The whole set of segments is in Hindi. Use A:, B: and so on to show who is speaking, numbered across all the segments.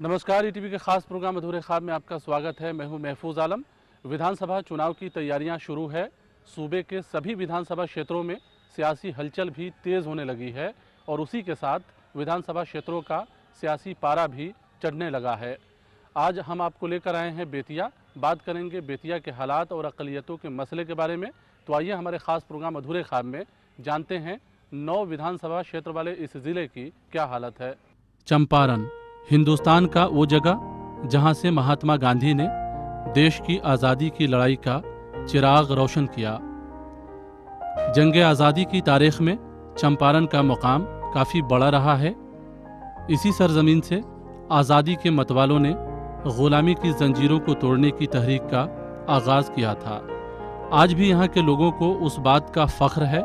A: नमस्कार, ईटीवी के खास प्रोग्राम अधूरे ख्वाब में आपका स्वागत है। मैं हूं महफूज आलम। विधानसभा चुनाव की तैयारियां शुरू है। सूबे के सभी विधानसभा क्षेत्रों में सियासी हलचल भी तेज़ होने लगी है और उसी के साथ विधानसभा क्षेत्रों का सियासी पारा भी चढ़ने लगा है। आज हम आपको लेकर आए हैं बेतिया। बात करेंगे बेतिया के हालात और अक़लियतों के मसले के बारे में। तो आइए हमारे ख़ास प्रोग्राम अधूरे ख्वाब में जानते हैं 9 विधानसभा क्षेत्र वाले इस ज़िले की क्या हालत है। चंपारण हिंदुस्तान का वो जगह जहां से महात्मा गांधी ने देश की आज़ादी की लड़ाई का चिराग रोशन किया। जंग आज़ादी की तारीख में चंपारण का मुकाम काफ़ी बड़ा रहा है। इसी सरजमीन से आज़ादी के मतवालों ने ग़ुलामी की जंजीरों को तोड़ने की तहरीक का आगाज़ किया था। आज भी यहाँ के लोगों को उस बात का फ़ख्र है,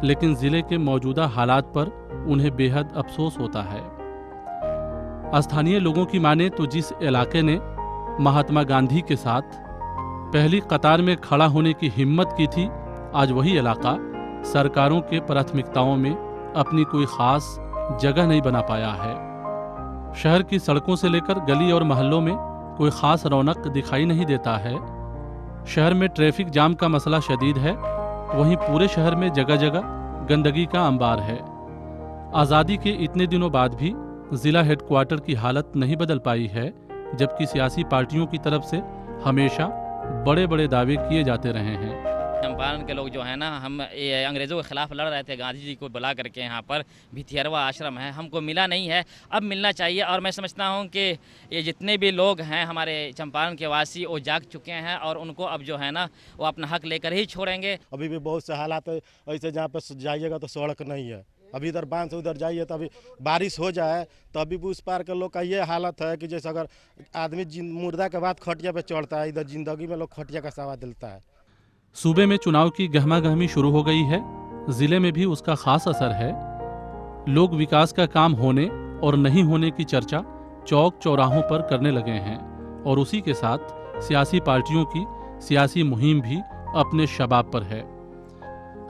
A: लेकिन ज़िले के मौजूदा हालात पर उन्हें बेहद अफसोस होता है। स्थानीय लोगों की माने तो जिस इलाके ने महात्मा गांधी के साथ पहली कतार में खड़ा होने की हिम्मत की थी, आज वही इलाका सरकारों के प्राथमिकताओं में अपनी कोई ख़ास जगह नहीं बना पाया है। शहर की सड़कों से लेकर गली और मोहल्लों में कोई ख़ास रौनक दिखाई नहीं देता है। शहर में ट्रैफिक जाम का मसला शदीद है, वहीं पूरे शहर में जगह जगह गंदगी का अंबार है। आज़ादी के इतने दिनों बाद भी ज़िला हेडक्वार्टर की हालत नहीं बदल पाई है, जबकि सियासी पार्टियों की तरफ से हमेशा बड़े बड़े दावे किए जाते रहे हैं।
B: चंपारण के लोग जो है ना, हम अंग्रेज़ों के ख़िलाफ़ लड़ रहे थे। गांधी जी को बुला करके यहाँ पर भिथियरवा आश्रम है, हमको मिला नहीं है, अब मिलना चाहिए। और मैं समझता हूँ कि ये जितने भी लोग हैं हमारे चंपारण के वासी, वो जाग चुके हैं और उनको अब जो है ना वो अपना हक लेकर ही छोड़ेंगे।
C: अभी भी बहुत से हालात ऐसे जहाँ पर जाइएगा तो सड़क नहीं है। अभी इधर बांध से उधर जाइए तो अभी बारिश हो जाए तो अभी उस पार के लोग का ये हालत है कि जैसे अगर आदमी मुर्दा के बाद खटिया पे चढ़ता है, इधर जिंदगी में लोग खटिया का सवाल दिलता है।
A: सूबे में चुनाव की गहमा गहमी शुरू हो गई है। जिले में भी उसका खास असर है। लोग विकास का काम होने और नहीं होने की चर्चा चौक चौराहों पर करने लगे हैं और उसी के साथ सियासी पार्टियों की सियासी मुहिम भी अपने शबाब पर है।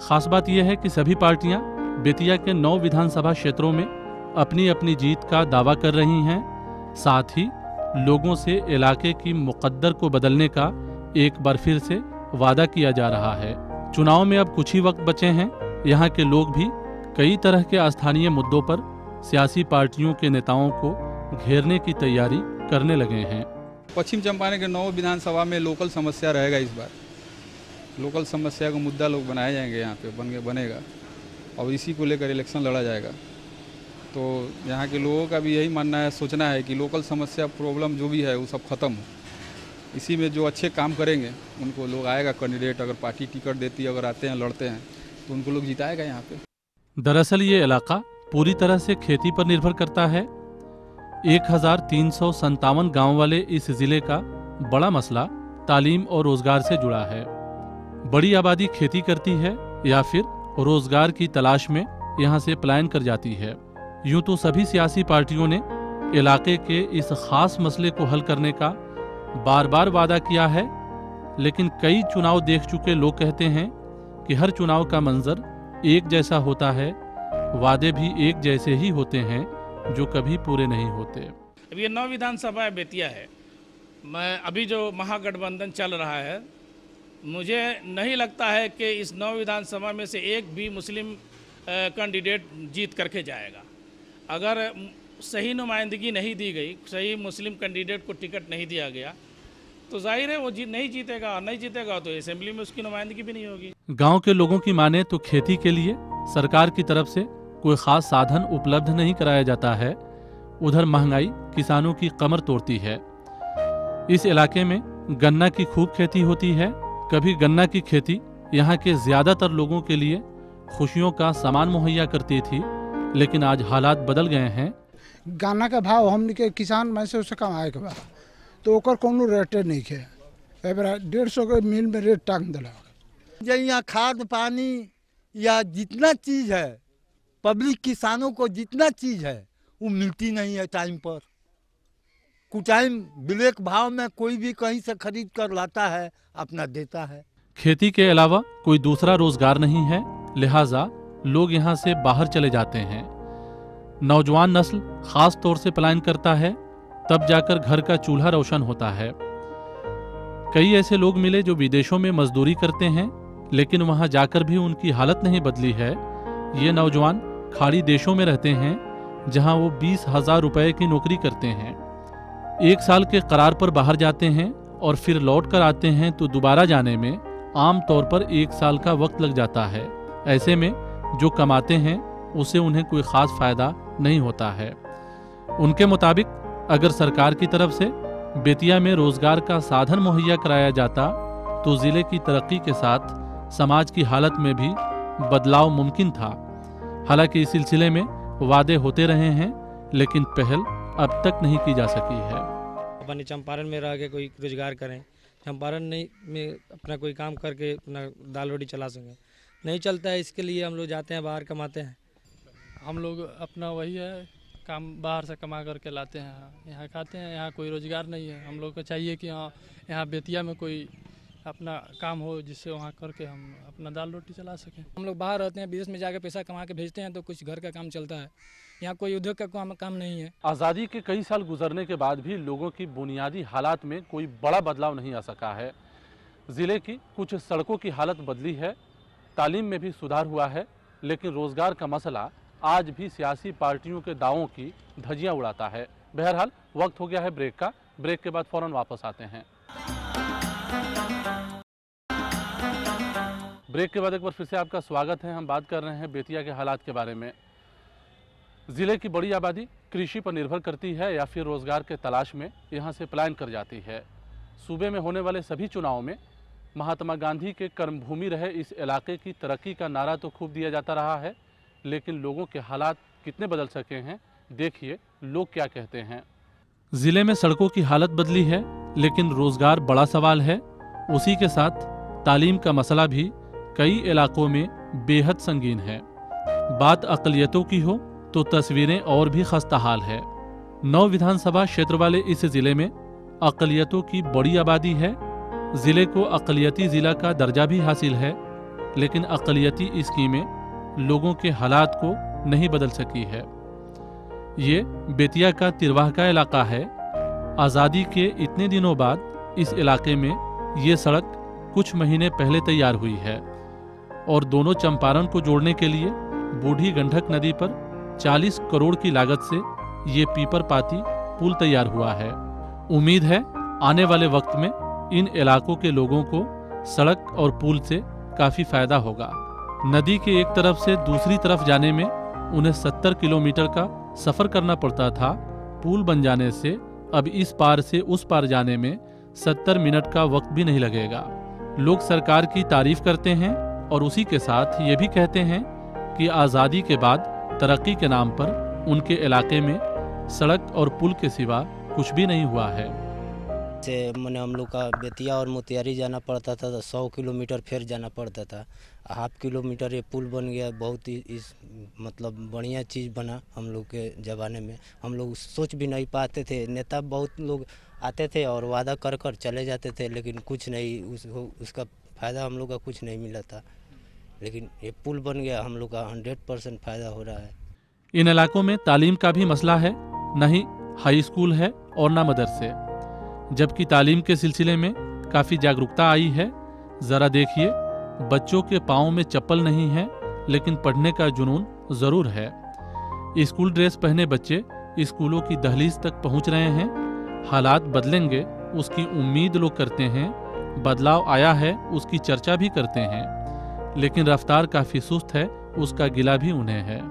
A: खास बात यह है कि सभी पार्टियां बेतिया के 9 विधानसभा क्षेत्रों में अपनी अपनी जीत का दावा कर रही हैं। साथ ही लोगों से इलाके की मुकद्दर को बदलने का एक बार फिर से वादा किया जा रहा है। चुनाव में अब कुछ ही वक्त बचे हैं। यहाँ के लोग भी कई तरह के स्थानीय मुद्दों पर सियासी पार्टियों के नेताओं को घेरने की तैयारी करने लगे हैं।
D: पश्चिम चंपारण के 9 विधानसभा में लोकल समस्या रहेगा। इस बार लोकल समस्या को मुद्दा लोग बनाए जाएंगे, यहाँ पे बनेगा और इसी को लेकर इलेक्शन लड़ा जाएगा। तो यहाँ के लोगों का भी यही मानना है, सोचना है कि लोकल समस्या प्रॉब्लम जो भी है वो सब खत्म हो। इसी में जो अच्छे काम करेंगे उनको लोग आएगा कैंडिडेट, अगर पार्टी टिकट देती है, अगर आते हैं लड़ते हैं तो उनको लोग जिताएगा यहाँ पे।
A: दरअसल ये इलाका पूरी तरह से खेती पर निर्भर करता है। 1357 गाँव वाले इस जिले का बड़ा मसला तालीम और रोजगार से जुड़ा है। बड़ी आबादी खेती करती है या फिर रोजगार की तलाश में यहाँ से पलायन कर जाती है। यूं तो सभी सियासी पार्टियों ने इलाके के इस खास मसले को हल करने का बार बार वादा किया है, लेकिन कई चुनाव देख चुके लोग कहते हैं कि हर चुनाव का मंजर एक जैसा होता है, वादे भी एक जैसे ही होते हैं जो कभी पूरे नहीं होते।
E: अब ये 9 विधानसभा बेतिया है। मैं अभी जो महागठबंधन चल रहा है, मुझे नहीं लगता है कि इस 9 विधानसभा में से एक भी मुस्लिम कैंडिडेट जीत करके जाएगा। अगर सही नुमाइंदगी नहीं दी गई, सही मुस्लिम कैंडिडेट को टिकट नहीं दिया गया, तो जाहिर है वो नहीं जीतेगा, और नहीं जीतेगा तो असेंबली में उसकी नुमाइंदगी भी नहीं होगी।
A: गांव के लोगों की माने तो खेती के लिए सरकार की तरफ से कोई खास साधन उपलब्ध नहीं कराया जाता है। उधर महंगाई किसानों की कमर तोड़ती है। इस इलाके में गन्ना की खूब खेती होती है। कभी गन्ना की खेती यहाँ के ज्यादातर लोगों के लिए खुशियों का सामान मुहैया करती थी, लेकिन आज हालात बदल गए हैं।
F: गन्ना का भाव हमने के किसान में से उससे कमाए के बाद तो ओकर कोनो रेटे नहीं खे। 150 के मिल में रेट टांग दिला।
G: यहाँ खाद पानी या जितना चीज़ है, पब्लिक किसानों को जितना चीज़ है वो मिलती नहीं है टाइम पर। कुछ टाइम ब्लैक भाव में कोई भी कहीं से खरीद कर लाता है, अपना देता है।
A: खेती के अलावा कोई दूसरा रोजगार नहीं है, लिहाजा लोग यहाँ से बाहर चले जाते हैं। नौजवान नस्ल खास तौर से पलायन करता है। तब जाकर घर का चूल्हा रोशन होता है। कई ऐसे लोग मिले जो विदेशों में मजदूरी करते हैं, लेकिन वहां जाकर भी उनकी हालत नहीं बदली है। ये नौजवान खाड़ी देशों में रहते हैं, जहां वो 20,000 रुपए की नौकरी करते हैं। 1 साल के करार पर बाहर जाते हैं और फिर लौट कर आते हैं तो दोबारा जाने में आम तौर पर 1 साल का वक्त लग जाता है। ऐसे में जो कमाते हैं उसे उन्हें कोई ख़ास फ़ायदा नहीं होता है। उनके मुताबिक अगर सरकार की तरफ से बेतिया में रोज़गार का साधन मुहैया कराया जाता तो ज़िले की तरक्की के साथ समाज की हालत में भी बदलाव मुमकिन था। हालांकि इस सिलसिले में वादे होते रहे हैं, लेकिन पहल अब तक नहीं की जा सकी है।
H: अपने चंपारण में रह के कोई रोजगार करें, चंपारण नहीं में अपना कोई काम करके अपना दाल रोटी चला सकें, नहीं चलता है। इसके लिए हम लोग जाते हैं बाहर, कमाते हैं।
I: हम लोग अपना वही है काम बाहर से कमा करके लाते हैं, यहाँ खाते हैं। यहाँ कोई रोजगार नहीं है। हम लोग को चाहिए कि यहाँ बेतिया में कोई अपना काम हो जिससे वहाँ करके हम अपना दाल रोटी चला सकें।
H: हम लोग बाहर रहते हैं, विदेश में जाकर पैसा कमा के भेजते हैं तो कुछ घर का काम चलता है। यहाँ कोई उद्योग का काम नहीं है।
A: आज़ादी के कई साल गुजरने के बाद भी लोगों की बुनियादी हालात में कोई बड़ा बदलाव नहीं आ सका है। ज़िले की कुछ सड़कों की हालत बदली है, तालीम में भी सुधार हुआ है, लेकिन रोज़गार का मसला आज भी सियासी पार्टियों के दावों की धज्जियां उड़ाता है। बहरहाल वक्त हो गया है ब्रेक का। ब्रेक के बाद फ़ौरन वापस आते हैं। ब्रेक के बाद एक बार फिर से आपका स्वागत है। हम बात कर रहे हैं बेतिया के हालात के बारे में। ज़िले की बड़ी आबादी कृषि पर निर्भर करती है या फिर रोज़गार के तलाश में यहाँ से पलायन कर जाती है। सूबे में होने वाले सभी चुनावों में महात्मा गांधी के कर्मभूमि रहे इस इलाके की तरक्की का नारा तो खूब दिया जाता रहा है, लेकिन लोगों के हालात कितने बदल सके हैं, देखिए लोग क्या कहते हैं। ज़िले में सड़कों की हालत बदली है, लेकिन रोज़गार बड़ा सवाल है। उसी के साथ तालीम का मसला भी कई इलाकों में बेहद संगीन है। बात अक़लियतों की हो तो तस्वीरें और भी खस्ता हाल है। 9 विधानसभा क्षेत्र वाले इस ज़िले में अक़लियतों की बड़ी आबादी है। ज़िले को अक़लियती ज़िला का दर्जा भी हासिल है, लेकिन अक़लियती स्कीमें लोगों के हालात को नहीं बदल सकी है। ये बेतिया का तिरवाह का इलाका है। आज़ादी के इतने दिनों बाद इस इलाके में ये सड़क कुछ महीने पहले तैयार हुई है और दोनों चंपारण को जोड़ने के लिए बूढ़ी गंडक नदी पर 40 करोड़ की लागत से ये पीपर पाती पुल तैयार हुआ है। उम्मीद है आने वाले वक्त में इन इलाकों के लोगों को सड़क और पुल से काफ़ी फायदा होगा। नदी के एक तरफ से दूसरी तरफ जाने में उन्हें 70 किलोमीटर का सफ़र करना पड़ता था। पुल बन जाने से अब इस पार से उस पार जाने में 70 मिनट का वक्त भी नहीं लगेगा। लोग सरकार की तारीफ करते हैं और उसी के साथ ये भी कहते हैं कि आज़ादी के बाद तरक्की के नाम पर उनके इलाके में सड़क और पुल के सिवा कुछ भी नहीं हुआ है।
J: से मैंने हम लोग का बेतिया और मोतिहारी जाना पड़ता था तो 100 किलोमीटर फिर जाना पड़ता था। हाफ किलोमीटर ये पुल बन गया, बहुत ही मतलब बढ़िया चीज़ बना हम लोग के ज़माने में। हम लोग सोच भी नहीं पाते थे। नेता बहुत लोग आते थे और वादा कर कर चले जाते थे, लेकिन कुछ नहीं उसका फ़ायदा हम लोग का कुछ नहीं मिला था। लेकिन ये पुल बन गया, हम लोग का 100% फ़ायदा हो रहा है।
A: इन इलाकों में तालीम का भी मसला है, न ही हाई स्कूल है और न मदरसे, जबकि तालीम के सिलसिले में काफ़ी जागरूकता आई है। ज़रा देखिए, बच्चों के पाँव में चप्पल नहीं है, लेकिन पढ़ने का जुनून ज़रूर है। स्कूल ड्रेस पहने बच्चे स्कूलों की दहलीज तक पहुंच रहे हैं। हालात बदलेंगे उसकी उम्मीद लोग करते हैं, बदलाव आया है उसकी चर्चा भी करते हैं, लेकिन रफ्तार काफ़ी सुस्त है, उसका गिला भी उन्हें है।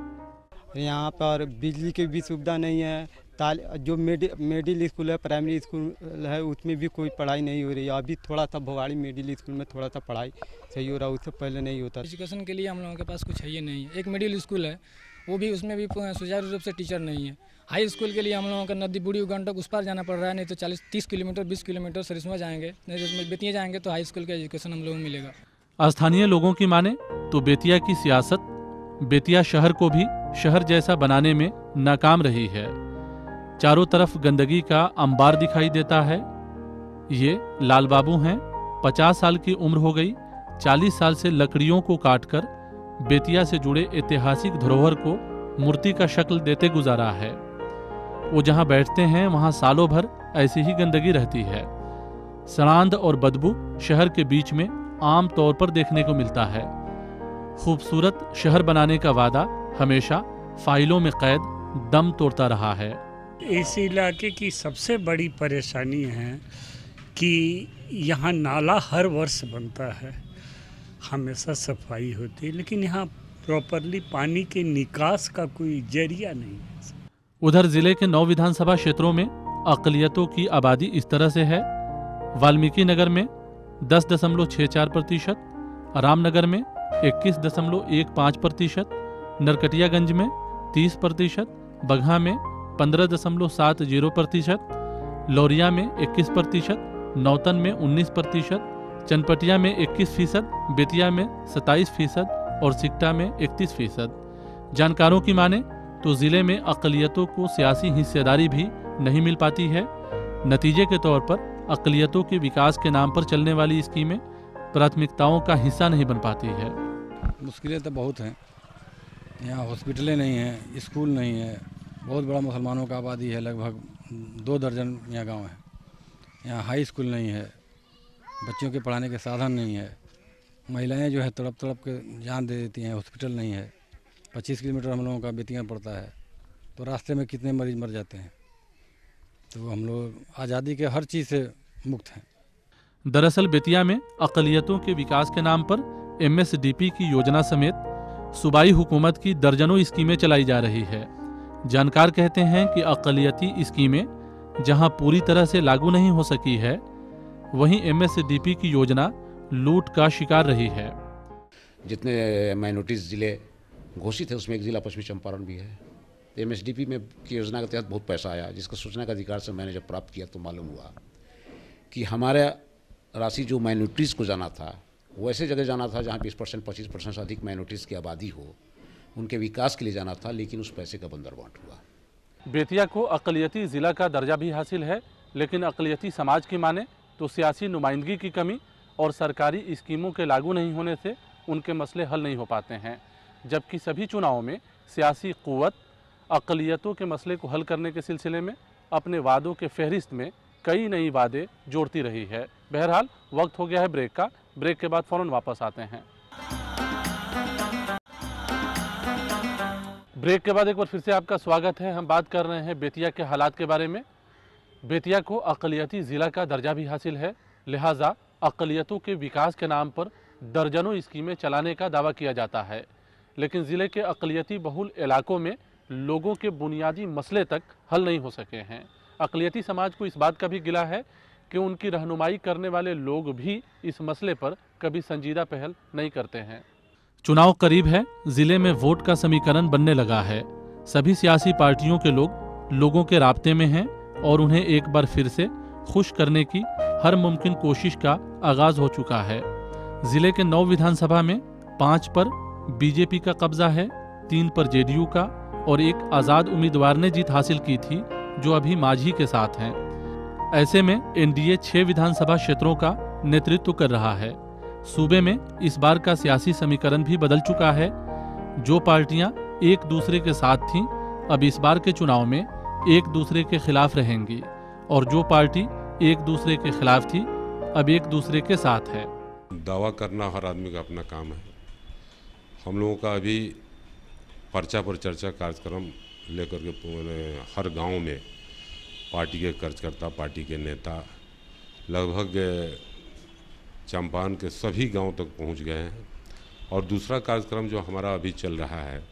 K: यहाँ पर बिजली की भी सुविधा नहीं है। जो मिडिल स्कूल है, प्राइमरी स्कूल है, उसमें भी कोई पढ़ाई नहीं हो रही है। अभी थोड़ा सा भवाड़ी मिडिल स्कूल में थोड़ा सा पढ़ाई सही हो रहा है, उससे पहले नहीं होता।
H: एजुकेशन के लिए हम लोगों के पास कुछ है ही नहीं है। एक मिडिल स्कूल है, वो भी उसमें भी सुचारू रूप से टीचर नहीं है। हाई स्कूल के लिए हम लोगों का नदी बूढ़ी गंडक उस पार जाना पड़ रहा है, नहीं तो 40-30 किलोमीटर 20 किलोमीटर सरिस्मा जाएंगे, नहीं तो उसमें बेतिया जाएंगे तो हाई स्कूल का एजुकेशन हम लोगों को मिलेगा।
A: स्थानीय लोगों की माने तो बेतिया की सियासत बेतिया शहर को भी शहर जैसा बनाने में नाकाम रही है। चारों तरफ गंदगी का अंबार दिखाई देता है। ये लाल बाबू हैं, 50 साल की उम्र हो गई। 40 साल से लकड़ियों को काटकर बेतिया से जुड़े ऐतिहासिक धरोहर को मूर्ति का शक्ल देते गुजारा है। वो जहां बैठते हैं वहां सालों भर ऐसी ही गंदगी रहती है। सड़ांध और बदबू शहर के बीच में आम तौर पर देखने को मिलता है। खूबसूरत शहर बनाने का वादा हमेशा फाइलों में कैद दम तोड़ता रहा है।
L: इस इलाके की सबसे बड़ी परेशानी है कि यहाँ नाला हर वर्ष बनता है, हमेशा सफाई होती है, लेकिन यहाँ प्रॉपरली पानी के निकास का कोई जरिया नहीं है।
A: उधर जिले के 9 विधानसभा क्षेत्रों में अक़लियतों की आबादी इस तरह से है। वाल्मीकि नगर में 10.64%, रामनगर में 21.15%, नरकटियागंज में 30%, बगहा में 15.70%, लौरिया में 21%, नौतन में 19%, चनपटिया में 21%, बेतिया में 27% और सिकटा में 31%। जानकारों की माने तो जिले में अक़लियतों को सियासी हिस्सेदारी भी नहीं मिल पाती है। नतीजे के तौर पर अक़लियतों के विकास के नाम पर चलने वाली स्कीमें प्राथमिकताओं का हिस्सा नहीं बन पाती है।
D: मुश्किलें तो बहुत हैं। यहाँ हॉस्पिटलें नहीं हैं, स्कूल नहीं है, बहुत बड़ा मुसलमानों का आबादी है, लगभग 2 दर्जन यहाँ गाँव है। यहाँ हाई स्कूल नहीं है, बच्चों के पढ़ाने के साधन नहीं है। महिलाएं जो है तड़प तड़प के जान दे देती हैं, हॉस्पिटल नहीं है। 25 किलोमीटर हम लोगों का बेतिया पड़ता है, तो रास्ते में कितने मरीज मर जाते हैं। तो हम लोग आज़ादी के हर चीज़ से मुक्त हैं।
A: दरअसल बेतिया में अक़लियतों के विकास के नाम पर MSDP की योजना समेत सूबाई हुकूमत की दर्जनों स्कीमें चलाई जा रही है। जानकार कहते हैं कि अक़लियती स्कीमें जहां पूरी तरह से लागू नहीं हो सकी है, वहीं MSDP की योजना लूट का शिकार रही है।
M: जितने माइनॉरिटीज़ ज़िले घोषित है उसमें एक ज़िला पश्चिमी चंपारण भी है। MSDP में की योजना के तहत बहुत पैसा आया, जिसका सूचना का अधिकार से मैंने जब प्राप्त किया तो मालूम हुआ कि हमारा राशि जो माइनॉरिटीज़ को जाना था वो ऐसे जगह जाना था जहाँ 20% 25% से अधिक माइनॉरिटीज़ की आबादी हो, उनके विकास के लिए जाना था, लेकिन उस पैसे का बंदरबांट हुआ।
A: बेतिया को अक़लियती ज़िला का दर्जा भी हासिल है, लेकिन अक़लियती समाज की माने तो सियासी नुमाइंदगी की कमी और सरकारी स्कीमों के लागू नहीं होने से उनके मसले हल नहीं हो पाते हैं। जबकि सभी चुनावों में सियासी क़ुव्वत अक़लियतों के मसले को हल करने के सिलसिले में अपने वादों के फहरिस्त में कई नई वादे जोड़ती रही है। बहरहाल वक्त हो गया है ब्रेक का। ब्रेक के बाद फ़ौरन वापस आते हैं। ब्रेक के बाद एक बार फिर से आपका स्वागत है। हम बात कर रहे हैं बेतिया के हालात के बारे में। बेतिया को अक़लियती ज़िला का दर्जा भी हासिल है, लिहाजा अक़लियतों के विकास के नाम पर दर्जनों स्कीमें चलाने का दावा किया जाता है, लेकिन ज़िले के अक़लियती बहुल इलाकों में लोगों के बुनियादी मसले तक हल नहीं हो सके हैं। अक़लियती समाज को इस बात का भी गिला है कि उनकी रहनुमाई करने वाले लोग भी इस मसले पर कभी संजीदा पहल नहीं करते हैं। चुनाव करीब है, ज़िले में वोट का समीकरण बनने लगा है। सभी सियासी पार्टियों के लोग लोगों के राब्ते में हैं और उन्हें एक बार फिर से खुश करने की हर मुमकिन कोशिश का आगाज हो चुका है। जिले के 9 विधानसभा में 5 पर बीजेपी का कब्जा है, 3 पर जेडीयू का और एक आज़ाद उम्मीदवार ने जीत हासिल की थी जो अभी माझी के साथ हैं। ऐसे में एनडीए 6 विधानसभा क्षेत्रों का नेतृत्व कर रहा है। सूबे में इस बार का सियासी समीकरण भी बदल चुका है। जो पार्टियां एक दूसरे के साथ थीं, अब इस बार के चुनाव में एक दूसरे के खिलाफ रहेंगी और जो पार्टी एक दूसरे के खिलाफ थी, अब एक दूसरे के साथ है।
N: दावा करना हर आदमी का अपना काम है। हम लोगों का अभी पर्चा पर चर्चा कार्यक्रम लेकर के हर गांव में पार्टी के कार्यकर्ता, पार्टी के नेता लगभग चंपारण के सभी गांव तक पहुंच गए हैं। और दूसरा कार्यक्रम जो हमारा अभी चल रहा है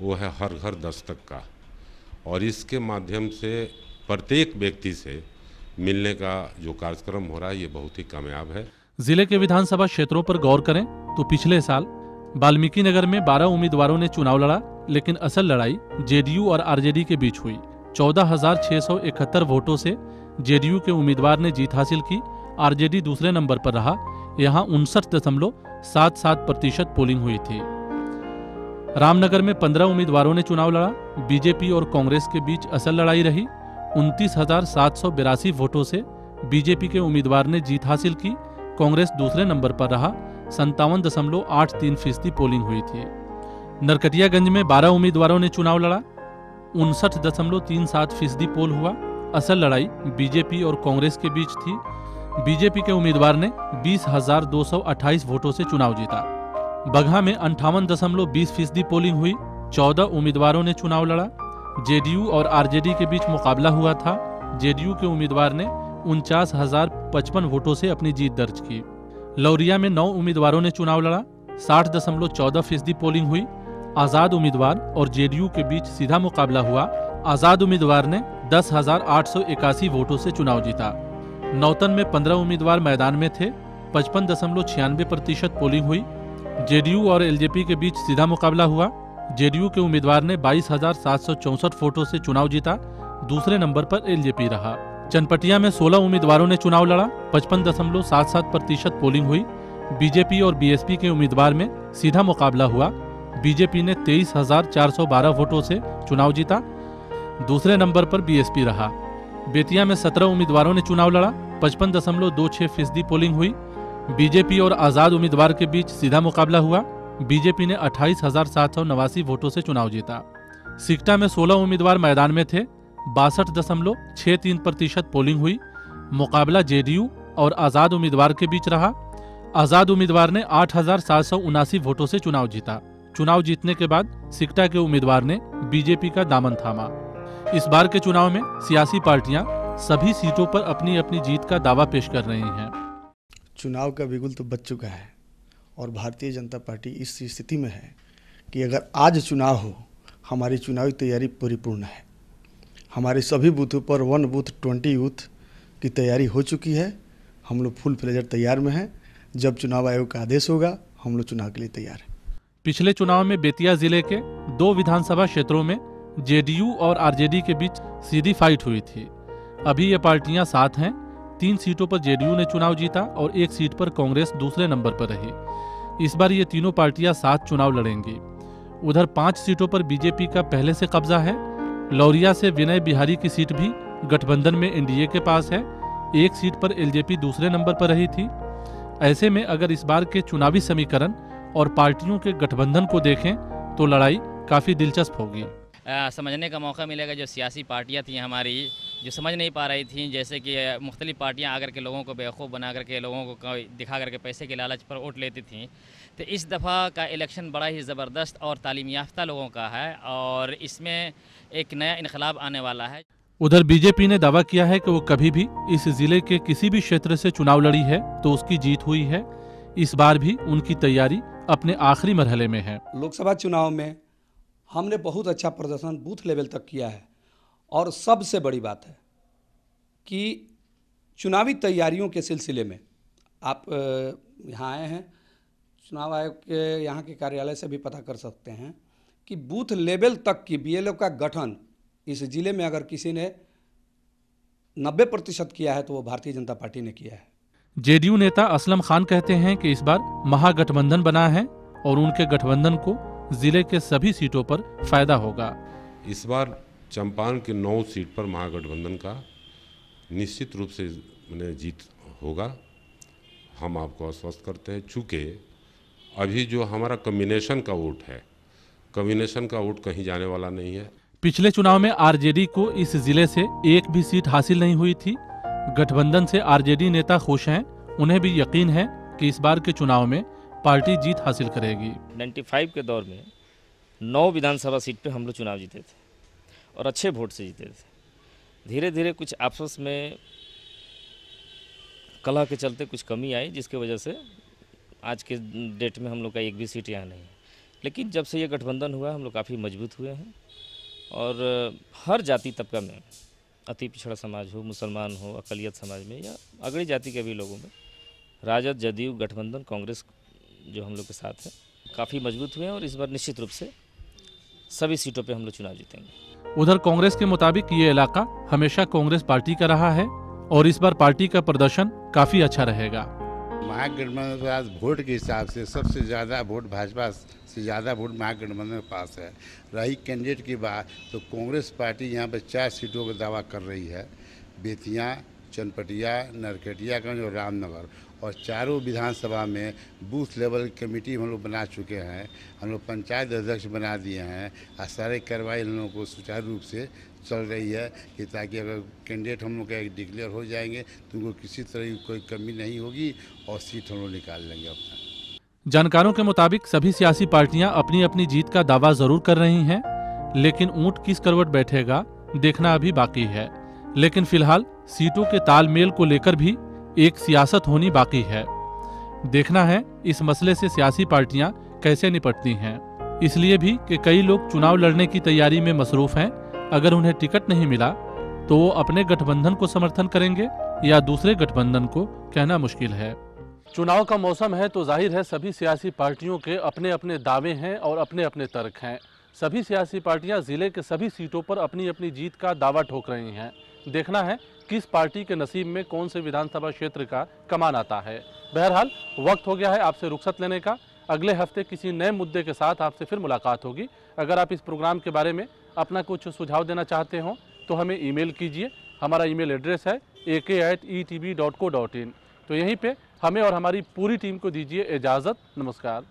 N: वो है हर घर दस्तक का, और इसके माध्यम से प्रत्येक व्यक्ति से मिलने का जो कार्यक्रम हो रहा है ये बहुत ही कामयाब है।
A: जिले के विधानसभा क्षेत्रों पर गौर करें तो पिछले साल वाल्मीकि नगर में 12 उम्मीदवारों ने चुनाव लड़ा, लेकिन असल लड़ाई जेडीयू और आरजेडी के बीच हुई। 14,671 वोटों से जेडीयू के उम्मीदवार ने जीत हासिल की। आरजेडी दूसरे नंबर पर रहा, यहाँ 59.77% पोलिंग हुई थी। रामनगर में 15 उम्मीदवारों ने चुनाव लड़ा। बीजेपी और कांग्रेस के बीच असल लड़ाई रही। 29,782 वोटों से बीजेपी के उम्मीदवार ने जीत हासिल की। कांग्रेस दूसरे नंबर पर रहा। 57.83% पोलिंग हुई थी। नरकटियागंज में 12 उम्मीदवारों ने चुनाव लड़ा। 59.37% पोल हुआ। असल लड़ाई बीजेपी और कांग्रेस के बीच थी। बीजेपी के उम्मीदवार ने 20,228 वोटों से चुनाव जीता। बगहा में 58.20% पोलिंग हुई। 14 उम्मीदवारों ने चुनाव लड़ा। जेडीयू और आरजेडी के बीच मुकाबला हुआ था। जेडीयू के उम्मीदवार ने 49,055 वोटों से अपनी जीत दर्ज की। लौरिया में 9 उम्मीदवारों ने चुनाव लड़ा। 60.14% पोलिंग हुई। आज़ाद उम्मीदवार और जेडीयू के बीच सीधा मुकाबला हुआ। आज़ाद उम्मीदवार ने 10,881 वोटों से चुनाव जीता। नौतन में 15 उम्मीदवार मैदान में थे। 55.96% पोलिंग हुई। जेडीयू और एलजेपी के बीच सीधा मुकाबला हुआ। जेडीयू के उम्मीदवार ने 22,764 वोटों से चुनाव जीता। दूसरे नंबर पर एलजेपी रहा। चनपटिया में 16 उम्मीदवारों ने चुनाव लड़ा। 55.77% पोलिंग हुई। बीजेपी और बीएसपी के उम्मीदवार में सीधा मुकाबला हुआ। बीजेपी ने 23,412 वोटों से चुनाव जीता। दूसरे नंबर पर बीएसपी रहा। बेतिया में 17 उम्मीदवारों ने चुनाव लड़ा। 55.26% पोलिंग हुई। बीजेपी और आज़ाद उम्मीदवार के बीच सीधा मुकाबला हुआ। बीजेपी ने 28,789 वोटों से चुनाव जीता। सिकटा में 16 उम्मीदवार मैदान में थे। 62.63% पोलिंग हुई। मुकाबला जेडीयू और आज़ाद उम्मीदवार के बीच रहा। आज़ाद उम्मीदवार ने 8,779 वोटों से चुनाव जीता। चुनाव जीतने के बाद सिकटा के उम्मीदवार ने बीजेपी का दामन थामा। इस बार के चुनाव में सियासी पार्टियां सभी सीटों पर अपनी अपनी जीत का दावा पेश कर रही हैं।
O: चुनाव का बिगुल तो बच चुका है और भारतीय जनता पार्टी इस स्थिति में है कि अगर आज चुनाव हो, हमारी चुनावी तैयारी परिपूर्ण है। हमारे सभी बूथों पर 1 बूथ 20 यूथ की तैयारी हो चुकी है। हम लोग फुल फ्लेजर तैयार में हैं। जब चुनाव आयोग का आदेश होगा, हम लोग चुनाव के लिए तैयार हैं।
A: पिछले चुनाव में बेतिया जिले के 2 विधानसभा क्षेत्रों में जेडीयू और आरजेडी के बीच सीधी फाइट हुई थी। अभी ये पार्टियां साथ हैं। 3 सीटों पर जेडीयू ने चुनाव जीता और 1 सीट पर कांग्रेस दूसरे नंबर पर रही। इस बार ये तीनों पार्टियां साथ चुनाव लड़ेंगी। उधर 5 सीटों पर बीजेपी का पहले से कब्जा है। लौरिया से विनय बिहारी की सीट भी गठबंधन में एनडीए के पास है। 1 सीट पर एलजेपी दूसरे नंबर पर रही थी। ऐसे में अगर इस बार के चुनावी समीकरण और पार्टियों के गठबंधन को देखें तो लड़ाई काफ़ी दिलचस्प होगी।
B: समझने का मौका मिलेगा जो सियासी पार्टियां थी हमारी, जो समझ नहीं पा रही थी, जैसे कि मुख्तलिफ पार्टियां आकर के लोगों को बेवकूफ़ बना करके लोगों को दिखा करके पैसे के लालच पर वोट लेती थीं। तो इस दफ़ा का इलेक्शन बड़ा ही ज़बरदस्त और तालीम याफ्ता लोगों का है और इसमें एक नया इनकलाब आने वाला है।
A: उधर बीजेपी ने दावा किया है कि वो कभी भी इस जिले के किसी भी क्षेत्र से चुनाव लड़ी है तो उसकी जीत हुई है। इस बार भी उनकी तैयारी अपने आखिरी मरहले में है।
P: लोकसभा चुनाव में हमने बहुत अच्छा प्रदर्शन बूथ लेवल तक किया है और सबसे बड़ी बात है कि चुनावी तैयारियों के सिलसिले में आप यहाँ आए हैं, चुनाव आयोग के यहाँ के कार्यालय से भी पता कर सकते हैं कि बूथ लेवल तक की बीएलओ का गठन इस ज़िले में अगर किसी ने 90% किया है तो वो भारतीय जनता पार्टी ने किया है।
A: जेडीयू नेता असलम खान कहते हैं कि इस बार महागठबंधन बना है और उनके गठबंधन को जिले के सभी सीटों पर फायदा होगा।
N: इस बार चंपारण की 9 सीट पर महागठबंधन का निश्चित रूप से जीत होगा। हम आपको आश्वस्त करते हैं, चूँकि अभी जो हमारा कम्बिनेशन का वोट है, कम्बिनेशन का वोट कहीं जाने वाला नहीं है।
A: पिछले चुनाव में आरजेडी को इस जिले से एक भी सीट हासिल नहीं हुई थी। गठबंधन से आरजेडी नेता खुश हैं। उन्हें भी यकीन है कि इस बार के चुनाव में पार्टी जीत हासिल करेगी।
Q: 95 के दौर में 9 विधानसभा सीट पे हम लोग चुनाव जीते थे और अच्छे वोट से जीते थे। धीरे धीरे कुछ आपस में कलह के चलते कुछ कमी आई, जिसके वजह से आज के डेट में हम लोग का एक भी सीट यहाँ नहीं है। लेकिन जब से ये गठबंधन हुआ हम लोग काफ़ी मजबूत हुए हैं और हर जाति तबका में, अति पिछड़ा समाज हो, मुसलमान हो, अकलियत समाज में या अगड़ी जाति के भी लोगों में, राजद, जदयू, गठबंधन, कांग्रेस जो हम लोग के साथ है, काफ़ी मजबूत हुए हैं और इस बार निश्चित रूप से सभी सीटों पे हम लोग चुनाव जीतेंगे।
A: उधर कांग्रेस के मुताबिक ये इलाका हमेशा कांग्रेस पार्टी का रहा है और इस बार पार्टी का प्रदर्शन काफ़ी अच्छा रहेगा।
R: महागठबंधन वोट के हिसाब से सबसे ज़्यादा वोट भाजपा से ज़्यादा वोट महागठबंधन के पास है। रही कैंडिडेट की बात तो कांग्रेस पार्टी यहाँ पर 4 सीटों का दावा कर रही है। बेतिया, चनपटिया, नरकटियागंज और रामनगर, और चारों विधानसभा में बूथ लेवल कमेटी हम लोग बना चुके हैं। हम लोग पंचायत अध्यक्ष बना दिए हैं और सारे कार्रवाई हम लोगों को सुचारू रूप से चल रही है कि ताकि अगर कैंडिडेट हम लोग का डिक्लेयर हो जाएंगे तो उनको किसी तरह की कोई कमी नहीं होगी और सीट हम लोग निकाल लेंगे अपना।
A: जानकारों के मुताबिक सभी सियासी पार्टियां अपनी अपनी जीत का दावा जरूर कर रही हैं, लेकिन ऊंट किस करवट बैठेगा देखना अभी बाकी है। लेकिन फिलहाल सीटों के तालमेल को लेकर भी एक सियासत होनी बाकी है। देखना है इस मसले से सियासी पार्टियां कैसे निपटती हैं। इसलिए भी कि कई लोग चुनाव लड़ने की तैयारी में मसरूफ हैं। अगर उन्हें टिकट नहीं मिला तो वो अपने गठबंधन को समर्थन करेंगे या दूसरे गठबंधन को कहना मुश्किल है। चुनाव का मौसम है तो जाहिर है सभी सियासी पार्टियों के अपने अपने दावे हैं और अपने अपने तर्क हैं। सभी सियासी पार्टियां जिले के सभी सीटों पर अपनी अपनी जीत का दावा ठोक रही हैं। देखना है किस पार्टी के नसीब में कौन से विधानसभा क्षेत्र का कमान आता है। बहरहाल वक्त हो गया है आपसे रुखसत लेने का। अगले हफ्ते किसी नए मुद्दे के साथ आपसे फिर मुलाकात होगी। अगर आप इस प्रोग्राम के बारे में अपना कुछ सुझाव देना चाहते हो तो हमें ईमेल कीजिए। हमारा ईमेल एड्रेस है ak@etv.co.in। तो यहीं पे हमें और हमारी पूरी टीम को दीजिए इजाज़त। नमस्कार।